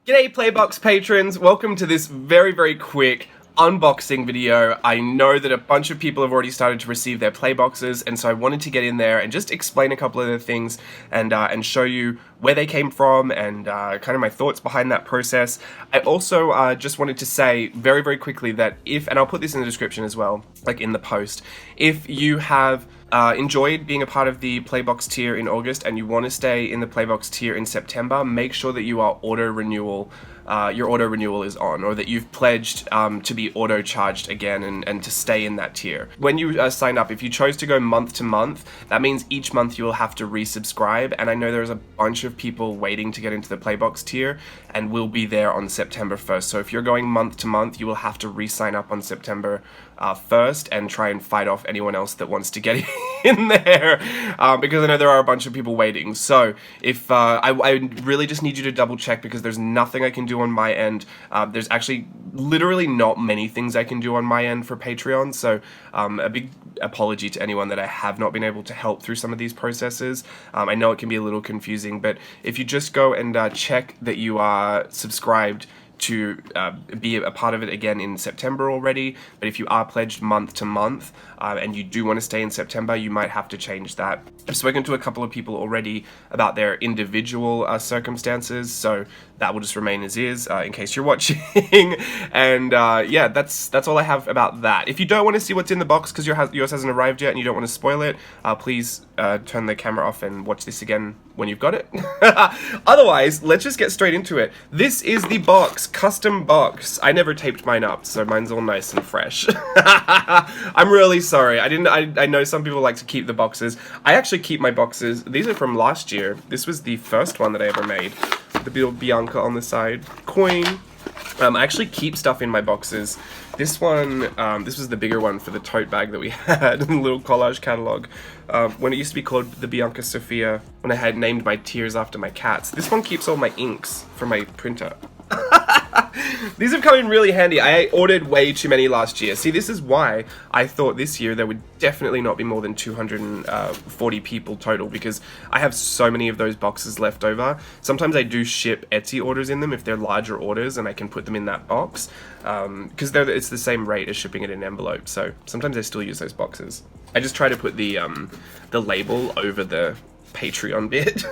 G'day Playbox patrons, welcome to this very quick unboxing video. I know that a bunch of people have already started to receive their Playboxes, and so I wanted to get in there and just explain a couple of the things and show you where they came from and kind of my thoughts behind that process. I also just wanted to say very quickly that and I'll put this in the description as well, like in the post, if you have enjoyed being a part of the Playbox tier in August and you want to stay in the Playbox tier in September, make sure that you are your auto renewal is on, or that you've pledged to be auto charged again and to stay in that tier. When you sign up, if you chose to go month to month, that means each month you will have to resubscribe, and I know there's a bunch of people waiting to get into the Playbox tier and will be there on September 1st. So if you're going month to month, you will have to re-sign up on September 1st and try and fight off anyone else that wants to get in there, because I know there are a bunch of people waiting. So if I really just need you to double check, because there's nothing I can do on my end. There's actually literally not many things I can do on my end for Patreon, so a big apology to anyone that I have not been able to help through some of these processes. I know it can be a little confusing, but if you just go and check that you are subscribed to be a part of it again in September already, but if you are pledged month to month and you do want to stay in September, you might have to change that. I've spoken to a couple of people already about their individual circumstances, so that will just remain as is in case you're watching. And yeah, that's all I have about that. If you don't want to see what's in the box because yours hasn't arrived yet and you don't want to spoil it, please turn the camera off and watch this again when you've got it. Otherwise, let's just get straight into it. This is the box, custom box. I never taped mine up, so mine's all nice and fresh. I'm really sorry. I know some people like to keep the boxes. I actually keep my boxes. These are from last year. This was the first one that I ever made. The little Bianca on the side. Coin. I actually keep stuff in my boxes. This one, this was the bigger one for the tote bag that we had in the little collage catalog. When it used to be called the Bianca Sophia, when I had named my tiers after my cats. This one keeps all my inks for my printer. These have come in really handy. I ordered way too many last year. See, this is why I thought this year there would definitely not be more than 240 people total, because I have so many of those boxes left over. Sometimes I do ship Etsy orders in them if they're larger orders, and I can put them in that box, because it's the same rate as shipping it in an envelope, so sometimes I still use those boxes. I just try to put the label over the Patreon bit.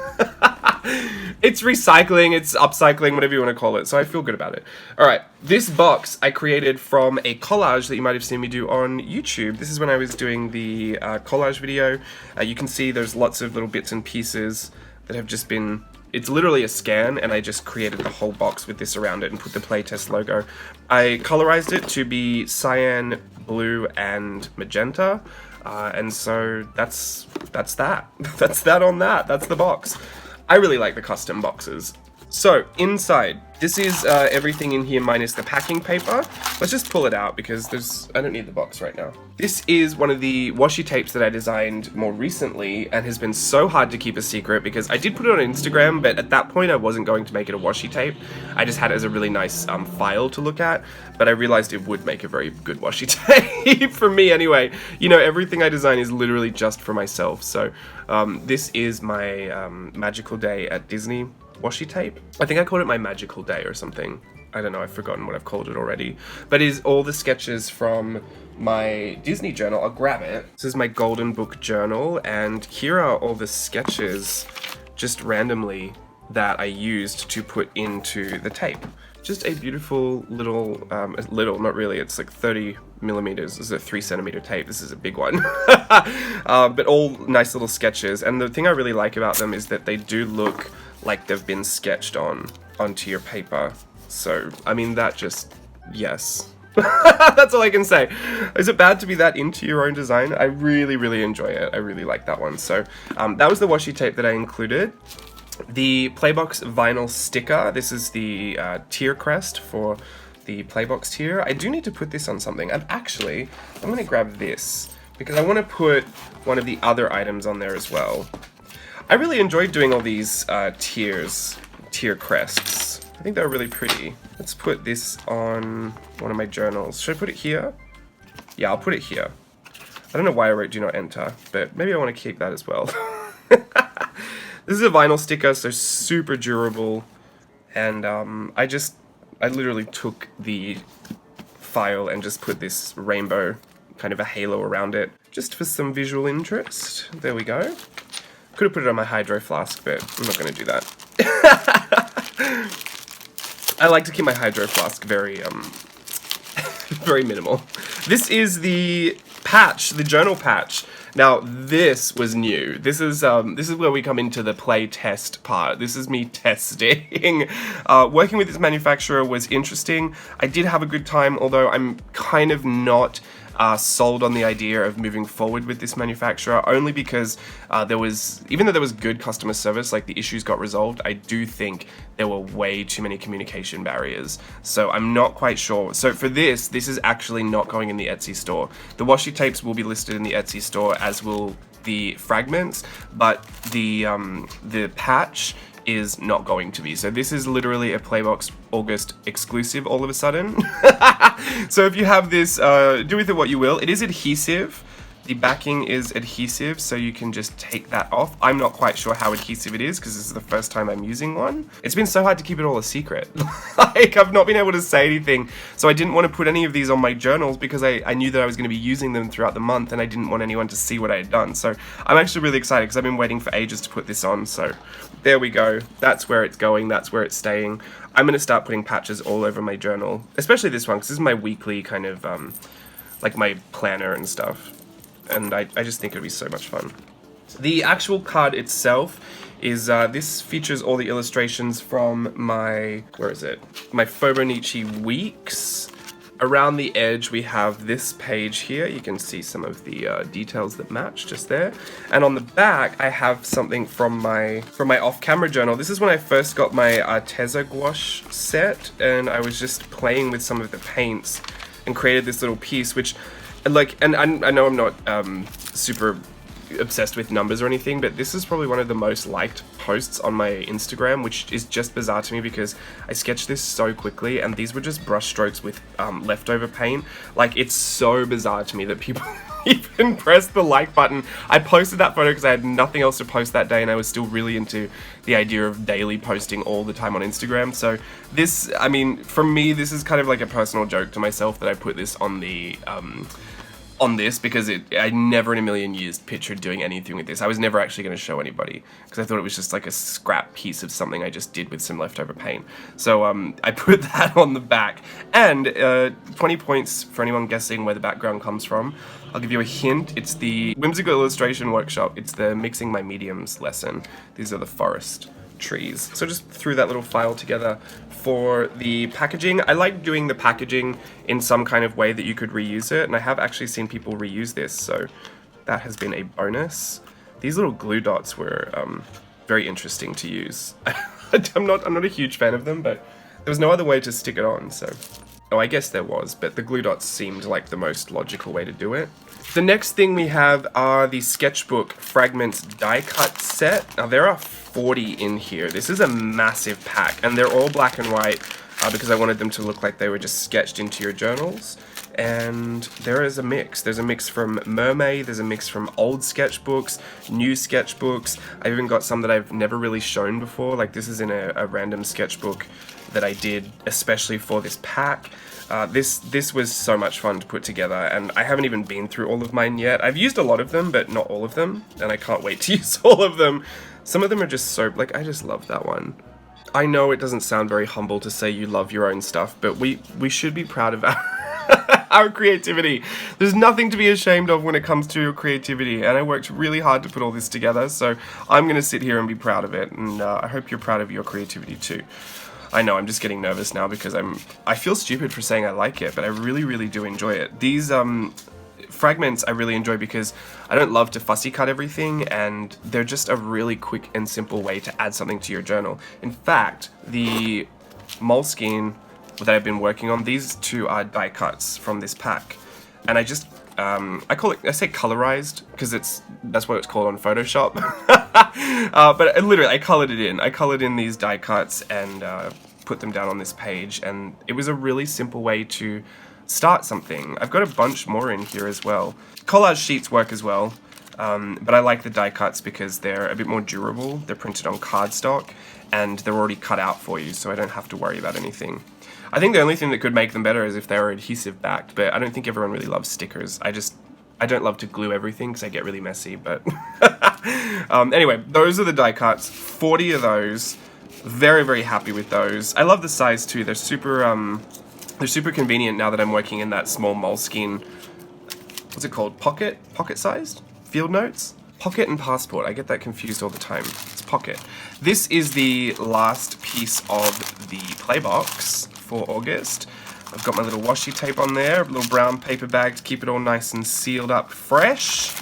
It's recycling, it's upcycling, whatever you want to call it, so I feel good about it. Alright, this box I created from a collage that you might have seen me do on YouTube. This is when I was doing the collage video. You can see there's lots of little bits and pieces that have just been... It's literally a scan, and I just created the whole box with this around it and put the Playtest logo. I colorized it to be cyan, blue, and magenta. And so that's that. That's that on that. That's the box. I really like the custom boxes. So, inside, this is everything in here minus the packing paper. Let's just pull it out because I don't need the box right now. This is one of the washi tapes that I designed more recently and has been so hard to keep a secret because I did put it on Instagram, but at that point I wasn't going to make it a washi tape. I just had it as a really nice file to look at, but I realized it would make a very good washi tape for me anyway. You know, everything I design is literally just for myself. So this is my Magical Day at Disney washi tape. I think I called it my Magical Day or something. I don't know, I've forgotten what I've called it already. But it is all the sketches from my Disney journal. I'll grab it. This is my Golden Book journal, and here are all the sketches just randomly that I used to put into the tape. Just a beautiful little, not really, it's like 30 millimeters. This is a 3 centimeter tape. This is a big one. But all nice little sketches. And the thing I really like about them is that they do look like they've been sketched onto your paper. So, I mean, that just, yes. That's all I can say. Is it bad to be that into your own design? I really enjoy it. I really like that one. So, that was the washi tape that I included. The Playbox vinyl sticker. This is the tier crest for the Playbox tier. I do need to put this on something. I'm going to grab this because I want to put one of the other items on there as well. I really enjoyed doing all these tier crests. I think they're really pretty. Let's put this on one of my journals. Should I put it here? Yeah, I'll put it here. I don't know why I wrote do not enter, but maybe I want to keep that as well. This is a vinyl sticker, so super durable, and I literally took the file and just put this rainbow, kind of a halo around it, just for some visual interest. There we go. Could have put it on my hydro flask, but I'm not going to do that. I like to keep my hydro flask very, very minimal. This is the patch, the journal patch. Now, this was new. This is where we come into the play test part. This is me testing. Working with this manufacturer was interesting. I did have a good time, although I'm kind of not sold on the idea of moving forward with this manufacturer, only because even though there was good customer service, like the issues got resolved, I do think there were way too many communication barriers. So I'm not quite sure. So for this is actually not going in the Etsy store. The washi tapes will be listed in the Etsy store, as will the fragments, but the patch is not going to be. So this is literally a Playbox August exclusive all of a sudden. So if you have this, do with it what you will. It is adhesive. The backing is adhesive, so you can just take that off. I'm not quite sure how adhesive it is because this is the first time I'm using one. It's been so hard to keep it all a secret. Like, I've not been able to say anything, so I didn't want to put any of these on my journals because I knew that I was going to be using them throughout the month and I didn't want anyone to see what I had done. So I'm actually really excited because I've been waiting for ages to put this on. So there we go. That's where it's going. That's where it's staying. I'm going to start putting patches all over my journal, especially this one because this is my weekly kind of, like my planner and stuff. And I just think it would be so much fun. The actual card itself is, this features all the illustrations from my, my Fobonichi Weeks. Around the edge we have this page here. You can see some of the details that match just there. And on the back I have something from my off-camera journal. This is when I first got my Arteza gouache set, and I was just playing with some of the paints and created this little piece, which and I know I'm not super obsessed with numbers or anything, but this is probably one of the most liked posts on my Instagram, which is just bizarre to me because I sketched this so quickly and these were just brush strokes with leftover paint. Like, it's so bizarre to me that people even pressed the like button. I posted that photo because I had nothing else to post that day and I was still really into the idea of daily posting all the time on Instagram. So this, I mean, for me, this is kind of like a personal joke to myself that I put this on the on this because I never in a million years pictured doing anything with this. I was never actually going to show anybody because I thought it was just like a scrap piece of something I just did with some leftover paint. So I put that on the back, and 20 points for anyone guessing where the background comes from. I'll give you a hint. It's the Whimsical Illustration Workshop. It's the Mixing My Mediums lesson. These are the forest trees. So just threw that little file together for the packaging. I like doing the packaging in some kind of way that you could reuse it, and I have actually seen people reuse this, so that has been a bonus. These little glue dots were very interesting to use. I'm not a huge fan of them, but there was no other way to stick it on, so... Oh, I guess there was, but the glue dots seemed like the most logical way to do it. The next thing we have are the Sketchbook Fragments die cut set. Now there are 40 in here. This is a massive pack, and they're all black and white because I wanted them to look like they were just sketched into your journals. And there is a mix. There's a mix from Mermaid, there's a mix from old sketchbooks, new sketchbooks. I've even got some that I've never really shown before, like this is in a random sketchbook that I did especially for this pack. This was so much fun to put together, and I haven't even been through all of mine yet. I've used a lot of them, but not all of them, and I can't wait to use all of them. Some of them are just so, like, I just love that one. I know it doesn't sound very humble to say you love your own stuff, but we should be proud of our creativity. There's nothing to be ashamed of when it comes to your creativity, and I worked really hard to put all this together, so I'm going to sit here and be proud of it, and I hope you're proud of your creativity too. I know, I'm just getting nervous now because I feel stupid for saying I like it, but I really, really do enjoy it. These fragments I really enjoy because I don't love to fussy cut everything, and they're just a really quick and simple way to add something to your journal. In fact, the Moleskine that I've been working on, these two are die cuts from this pack, and I just I say colorized because that's what it's called on Photoshop. But literally I colored it in. I colored in these die cuts and put them down on this page, and it was a really simple way to start something. I've got a bunch more in here as well. Collage sheets work as well. But I like the die cuts because they're a bit more durable. They're printed on cardstock and they're already cut out for you, so I don't have to worry about anything. I think the only thing that could make them better is if they were adhesive backed, but I don't think everyone really loves stickers. I don't love to glue everything because I get really messy, but anyway, those are the die cuts. 40 of those. Very, very happy with those. I love the size too. They're super convenient now that I'm working in that small Moleskine, what's it called? Pocket sized? Field notes? Pocket and Passport. I get that confused all the time. It's Pocket. This is the last piece of the play box for August. I've got my little washi tape on there, a little brown paper bag to keep it all nice and sealed up fresh.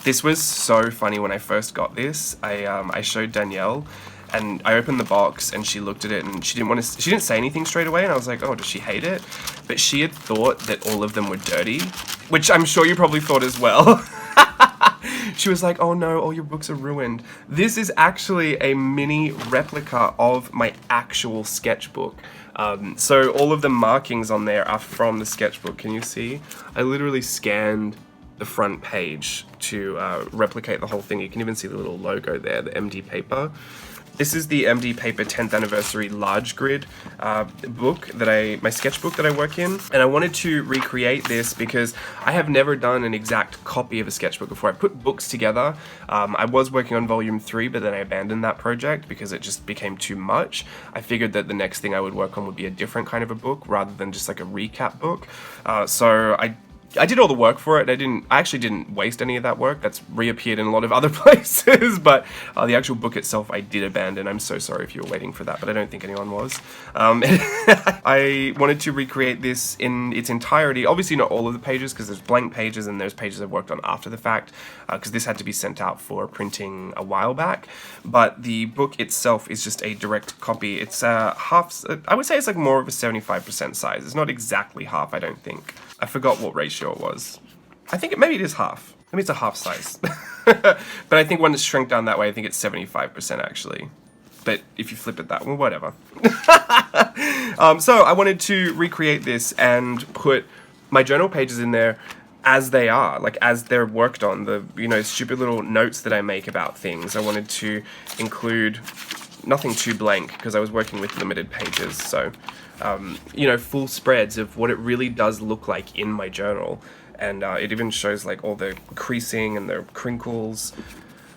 This was so funny when I first got this. I showed Danielle and I opened the box and she looked at it and she didn't say anything straight away, and I was like, oh, does she hate it? But she had thought that all of them were dirty, which I'm sure you probably thought as well. She was like, oh no, all your books are ruined. This is actually a mini replica of my actual sketchbook. So all of the markings on there are from the sketchbook. Can you see? I literally scanned the front page to replicate the whole thing. You can even see the little logo there, the MD paper. This is the MD Paper 10th Anniversary Large Grid book my sketchbook that I work in, and I wanted to recreate this because I have never done an exact copy of a sketchbook before. I put books together. I was working on volume 3, but then I abandoned that project because it just became too much. I figured that the next thing I would work on would be a different kind of a book rather than just like a recap book. So I did all the work for it. I actually didn't waste any of that work. That's reappeared in a lot of other places, but the actual book itself I did abandon. I'm so sorry if you were waiting for that, but I don't think anyone was. I wanted to recreate this in its entirety. Obviously not all of the pages, because there's blank pages and there's pages I've worked on after the fact, because this had to be sent out for printing a while back. But the book itself is just a direct copy. It's I would say it's like more of a 75% size. It's not exactly half, I don't think. I forgot what ratio it was. I think maybe it is half. Maybe it's a half size. But I think when it's shrunk down that way, I think it's 75% actually. But if you flip it that way, well, whatever. So I wanted to recreate this and put my journal pages in there as they are, like as they're worked on. The, stupid little notes that I make about things. I wanted to include nothing too blank because I was working with limited pages. So, full spreads of what it really does look like in my journal. And it even shows like all the creasing and the crinkles.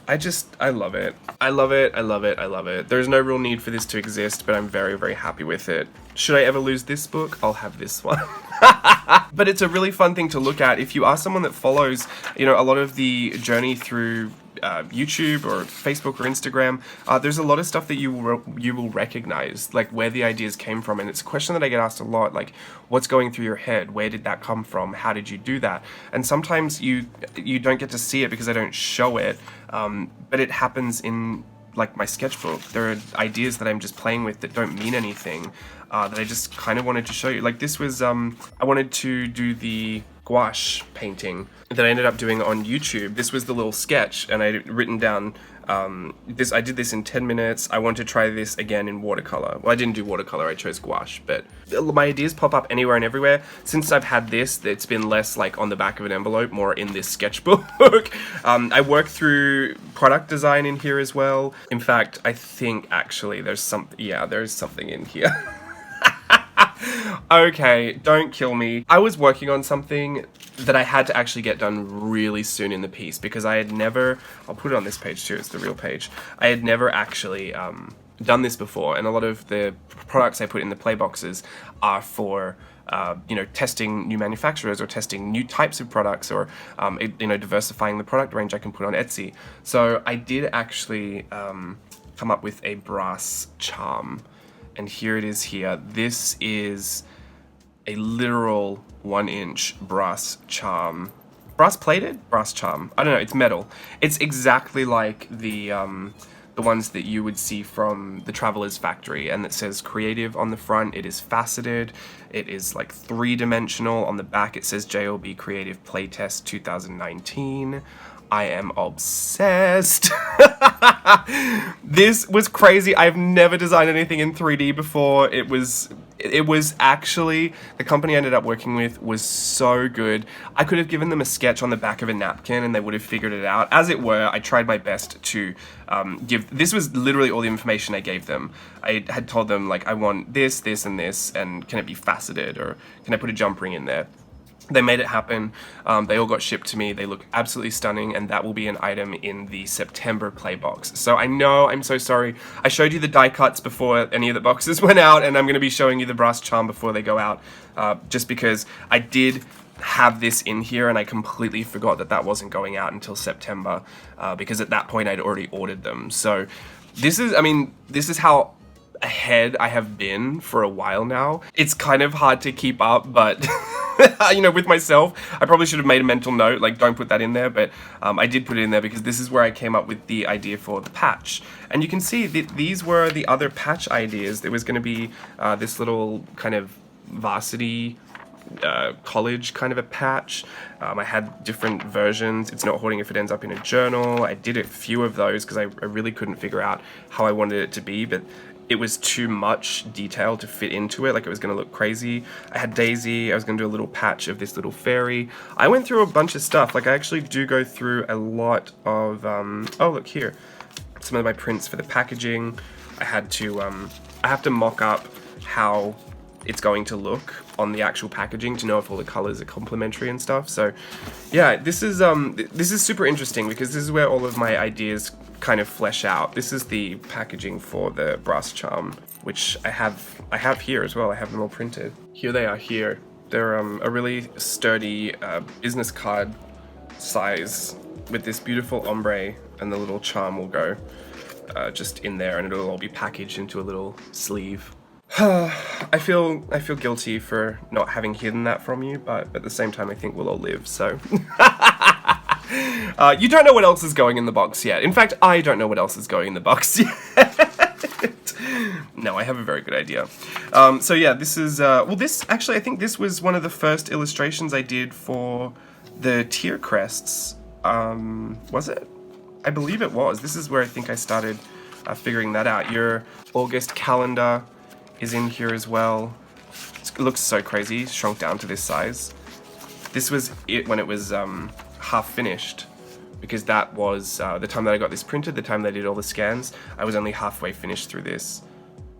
I love it. I love it, I love it, I love it. There's no real need for this to exist, but I'm very, very happy with it. Should I ever lose this book? I'll have this one. But it's a really fun thing to look at. If you are someone that follows, a lot of the journey through YouTube or Facebook or Instagram, there's a lot of stuff that you will recognize, like where the ideas came from. And it's a question that I get asked a lot, like, what's going through your head? Where did that come from? How did you do that? And sometimes you don't get to see it because I don't show it, but it happens in like my sketchbook. There are ideas that I'm just playing with that don't mean anything, that I just kind of wanted to show you. Like this was, I wanted to do the gouache painting that I ended up doing on YouTube. This was the little sketch, and I'd written down I did this in 10 minutes. I want to try this again in watercolor. Well, I didn't do watercolor, I chose gouache, but my ideas pop up anywhere and everywhere. Since I've had this, it's been less like on the back of an envelope, more in this sketchbook. I work through product design in here as well. In fact, I think actually there's something in here. Okay, don't kill me. I was working on something that I had to actually get done really soon in the piece because I had never, I'll put it on this page too, it's the real page. I had never actually done this before, and a lot of the products I put in the play boxes are for testing new manufacturers or testing new types of products, or diversifying the product range I can put on Etsy. So I did actually come up with a brass charm. And here it is here. This is a literal 1-inch brass charm. Brass plated? Brass charm. I don't know, it's metal. It's exactly like the ones that you would see from the Traveler's Factory, and it says creative on the front. It is faceted. It is like 3-dimensional. On the back it says JLB Creative Playtest 2019. I am obsessed. This was crazy. I've never designed anything in 3D before. It was It was actually, the company I ended up working with was so good. I could have given them a sketch on the back of a napkin and they would have figured it out. As it were, I tried my best to this was literally all the information I gave them. I had told them, like, I want this, this, and this, and can it be faceted, or can I put a jump ring in there? They made it happen. They all got shipped to me. They look absolutely stunning, and that will be an item in the September play box. So I know, I'm so sorry. I showed you the die cuts before any of the boxes went out, and I'm going to be showing you the brass charm before they go out, just because I did have this in here, and I completely forgot that that wasn't going out until September, because at that point I'd already ordered them. So this is, I mean, this is how ahead I have been for a while now. It's kind of hard to keep up, but you know, with myself, I probably should have made a mental note, like, don't put that in there, but I did put it in there because this is where I came up with the idea for the patch. And you can see that these were the other patch ideas. There was going to be this little kind of varsity college kind of a patch. I had different versions. It's not hoarding if it ends up in a journal. I did a few of those because I really couldn't figure out how I wanted it to be, but it was too much detail to fit into it, like it was going to look crazy. I had Daisy, I was going to do a little patch of this little fairy. I went through a bunch of stuff, like I actually do go through a lot of, oh look here, some of my prints for the packaging. I have to mock up how it's going to look on the actual packaging to know if all the colors are complementary and stuff. So yeah, this is super interesting because this is where all of my ideas kind of flesh out. This is the packaging for the brass charm, which I have here as well. I have them all printed. Here they are here. They're a really sturdy business card size with this beautiful ombre, and the little charm will go just in there, and it'll all be packaged into a little sleeve. I feel guilty for not having hidden that from you, but at the same time I think we'll all live, so. You don't know what else is going in the box yet. In fact, I don't know what else is going in the box yet. No, I have a very good idea. So yeah, this is, well this, actually I think this was one of the first illustrations I did for the tier crests. Was it? I believe it was. This is where I think I started figuring that out. Your August calendar is in here as well. It looks so crazy, shrunk down to this size. This was it when it was half finished, because that was the time that I got this printed, the time that I did all the scans. I was only halfway finished through this.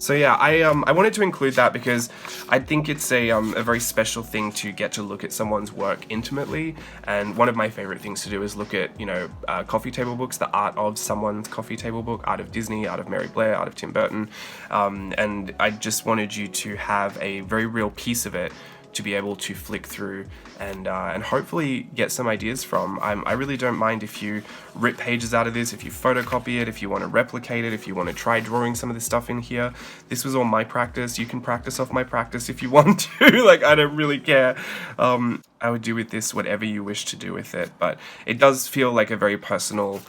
So yeah, I wanted to include that because I think it's a very special thing to get to look at someone's work intimately, and one of my favorite things to do is look at, you know, coffee table books, the art of someone's coffee table book, art of Disney, art of Mary Blair, art of Tim Burton, and I just wanted you to have a very real piece of it to be able to flick through and hopefully get some ideas from. I really don't mind if you rip pages out of this, if you photocopy it, if you want to replicate it, if you want to try drawing some of this stuff in here. This was all my practice. You can practice off my practice if you want to. Like, I don't really care. I would do with this whatever you wish to do with it, but it does feel like a very personal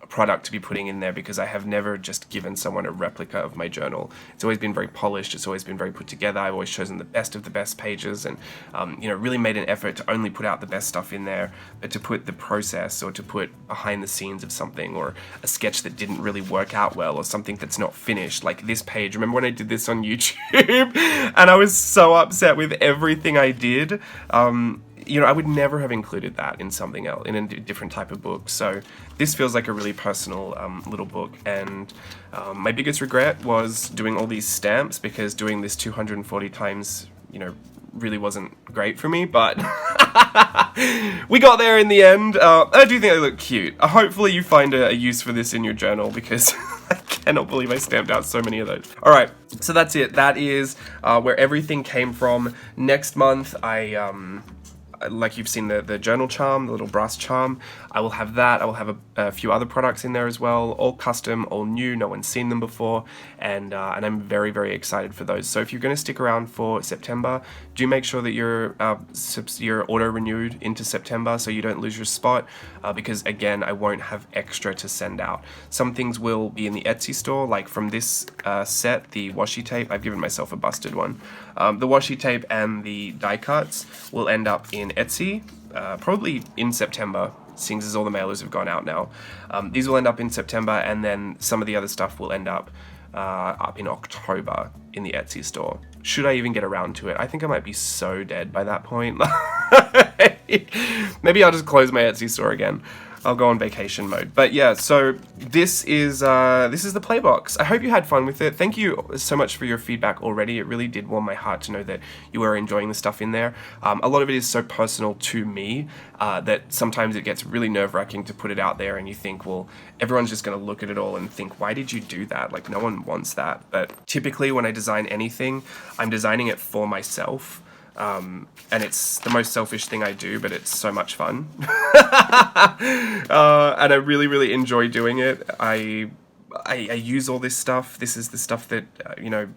product to be putting in there, because I have never just given someone a replica of my journal. It's always been very polished, it's always been very put together. I've always chosen the best of the best pages, and you know, really made an effort to only put out the best stuff in there, but to put the process, or to put behind the scenes of something, or a sketch that didn't really work out well, or something that's not finished, like this page. Remember when I did this on YouTube and I was so upset with everything I did? You know, I would never have included that in something else, in a different type of book. So this feels like a really personal little book, and my biggest regret was doing all these stamps, because doing this 240 times, you know, really wasn't great for me, but we got there in the end. I do think they look cute. Hopefully you find a use for this in your journal, because I cannot believe I stamped out so many of those. Alright, so that's it. That is where everything came from. Next month, like you've seen the journal charm, the little brass charm, I will have that. I will have a few other products in there as well, all custom, all new, no one's seen them before, and I'm very, very excited for those. So if you're going to stick around for September, do make sure that you're auto-renewed into September so you don't lose your spot, because again, I won't have extra to send out. Some things will be in the Etsy store, like from this set, the washi tape. I've given myself a busted one. The washi tape and the die cuts will end up in Etsy, probably in September, seeing as all the mailers have gone out now. These will end up in September, and then some of the other stuff will end up up in October in the Etsy store. Should I even get around to it? I think I might be so dead by that point. Maybe I'll just close my Etsy store again. I'll go on vacation mode. But yeah, so this is the Playbox. I hope you had fun with it. Thank you so much for your feedback already. It really did warm my heart to know that you were enjoying the stuff in there. A lot of it is so personal to me that sometimes it gets really nerve-wracking to put it out there, and you think, well, everyone's just going to look at it all and think, why did you do that? Like, no one wants that. But typically when I design anything, I'm designing it for myself. And it's the most selfish thing I do, but it's so much fun. And I really, really enjoy doing it. I use all this stuff. This is the stuff that, you know,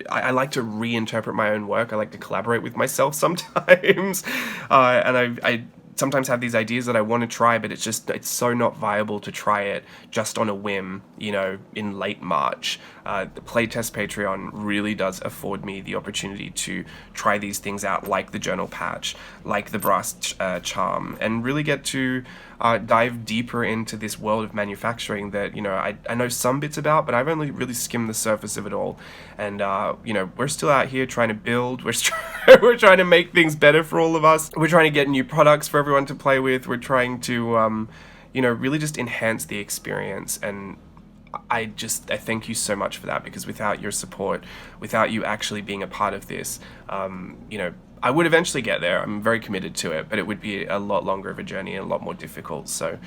I like to reinterpret my own work. I like to collaborate with myself sometimes. And I sometimes have these ideas that I want to try, but it's so not viable to try it just on a whim, you know, in late March. The Playtest Patreon really does afford me the opportunity to try these things out, like the journal patch, like the brass charm, and really get to dive deeper into this world of manufacturing that, you know, I know some bits about, but I've only really skimmed the surface of it all. And, you know, we're still out here trying to build, we're trying to make things better for all of us. We're trying to get new products for everyone to play with. We're trying to, you know, really just enhance the experience. And I thank you so much for that, because without your support, without you actually being a part of this, you know, I would eventually get there. I'm very committed to it, but it would be a lot longer of a journey and a lot more difficult. So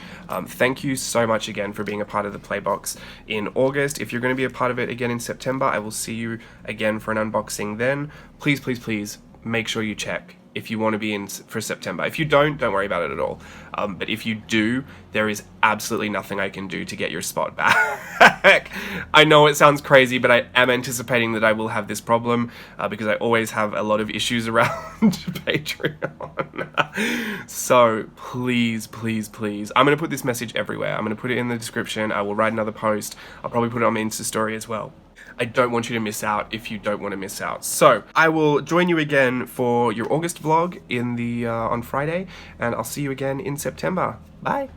thank you so much again for being a part of the Playbox in August. If you're going to be a part of it again in September, I will see you again for an unboxing then. Please, please, please make sure you check if you want to be in for September. If you don't worry about it at all. But if you do, there is absolutely nothing I can do to get your spot back. I know it sounds crazy, but I am anticipating that I will have this problem because I always have a lot of issues around Patreon. So please, please, please, I'm going to put this message everywhere. I'm going to put it in the description. I will write another post. I'll probably put it on my Insta story as well. I don't want you to miss out if you don't want to miss out. So I will join you again for your August vlog in the on Friday, and I'll see you again in September. Bye.